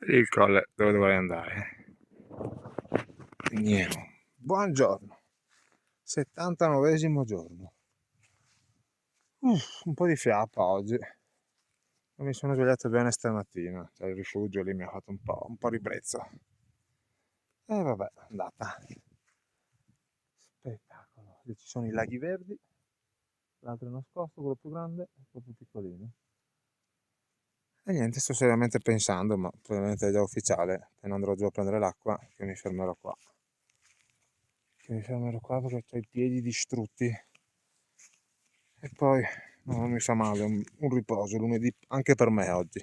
il colle dove dovrei andare. Niente. Buongiorno, 79esimo giorno. Un po' di fiappa oggi. Non mi sono svegliato bene stamattina, cioè il rifugio lì mi ha fatto un po' ribrezzo. E vabbè, è andata. Spettacolo. Lì ci sono i laghi verdi, l'altro è nascosto, quello più grande e quello più piccolino. E niente, sto seriamente pensando, ma probabilmente è già ufficiale, appena andrò giù a prendere l'acqua, che mi fermerò qua. Perché ho i piedi distrutti. E poi non mi fa male, un riposo lunedì anche per me oggi.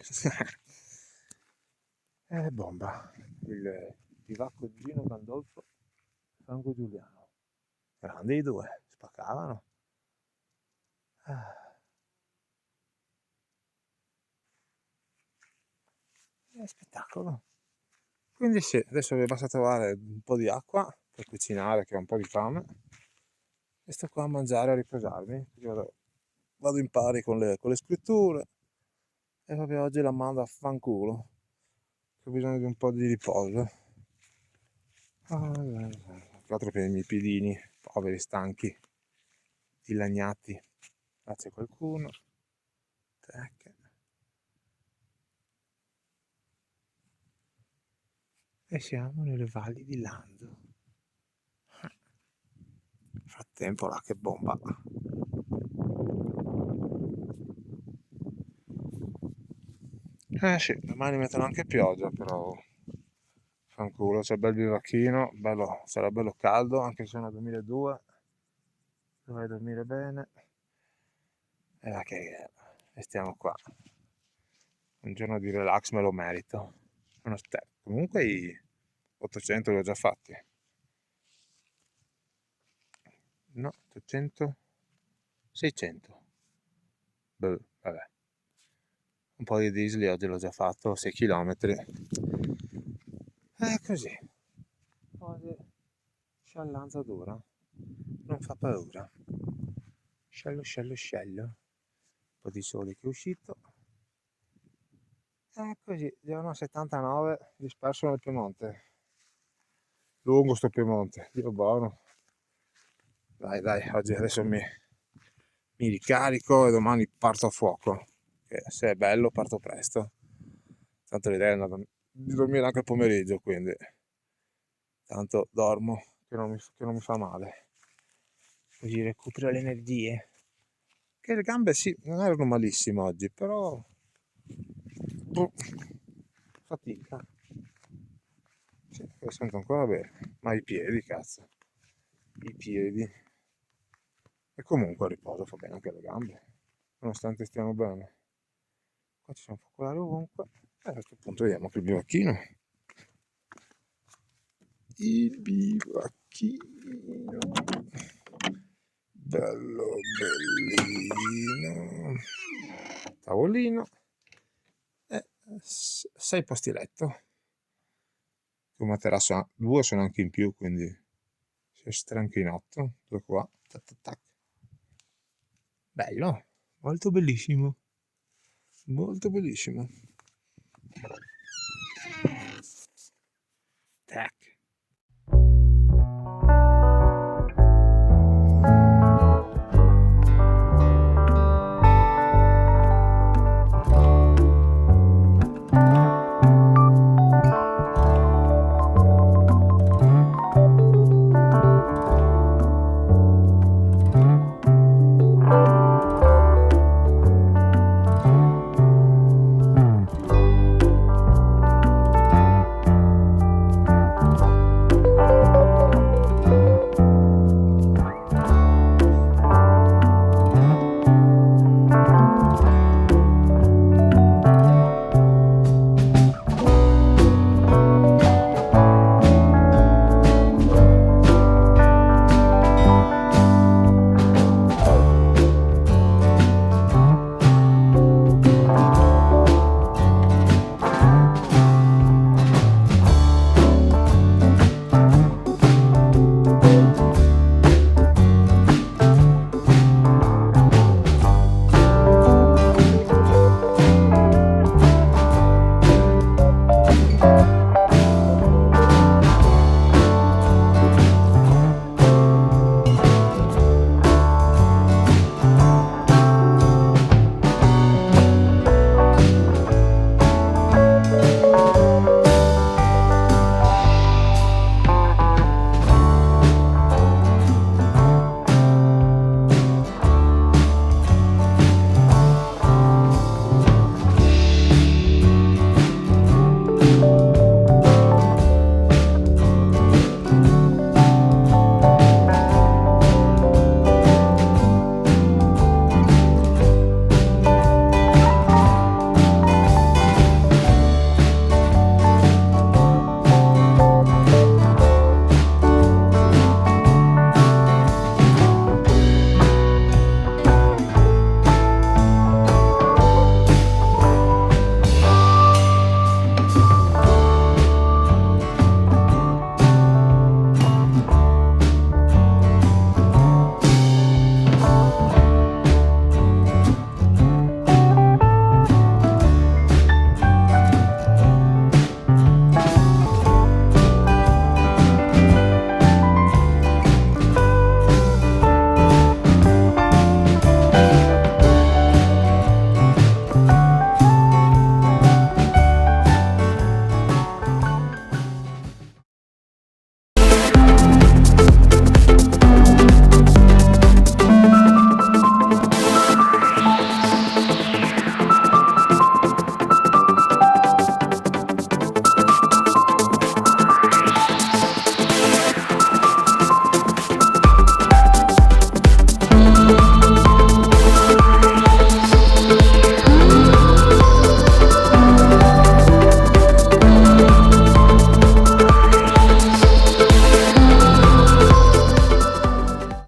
E bomba, il Bivacco Gino, Gandolfo, Franco e Giuliano. Grandi i due, spaccavano. Spettacolo. Quindi sì, adesso basta trovare un po' di acqua per cucinare, che ho un po' di fame. E sto qua a mangiare, a riposarmi. Vado in pari con le scritture. E vabbè, oggi la mando a fanculo. Ho bisogno di un po' di riposo. Che altro per i miei piedini, poveri, stanchi, dilagnati. Là c'è qualcuno. Tac. E siamo nelle valli di Lando. Nel frattempo là che bomba. Sì, domani mettono anche pioggia, però fanculo, c'è bel bivacchino, sarà bello caldo, anche se sono 2002, dovrei dormire bene. E stiamo qua. Un giorno di relax me lo merito. Comunque i 800 li ho già fatti. No, 800? 600. Vabbè. Un po' di diesel oggi l'ho già fatto, 6 km. È così. Oggi sciallanza dura. Non fa paura. Scello. Un po' di sole che è uscito. È così, giorno 79, disperso nel Piemonte. Lungo sto Piemonte, Dio buono. Dai, oggi adesso mi ricarico e domani parto a fuoco. Che se è bello parto presto. Tanto l'idea è di dormire anche il pomeriggio, quindi tanto dormo che non mi fa male. Così recupero le energie. Che le gambe sì, non erano malissime oggi, però fatica. Sì, lo sento ancora bene. Ma i piedi, cazzo. I piedi. E comunque il riposo fa bene anche alle gambe, nonostante stiamo bene. Qua ci sono focolari ovunque. E a questo punto vediamo che il bivacchino. Il bivacchino. Bello bellino. Tavolino. E 6 posti letto. Un materasso, 2 sono anche in più, quindi si è stranchinotto. 2 qua. Tac, tac, tac. Bello, molto bellissimo. Molto bellissimo.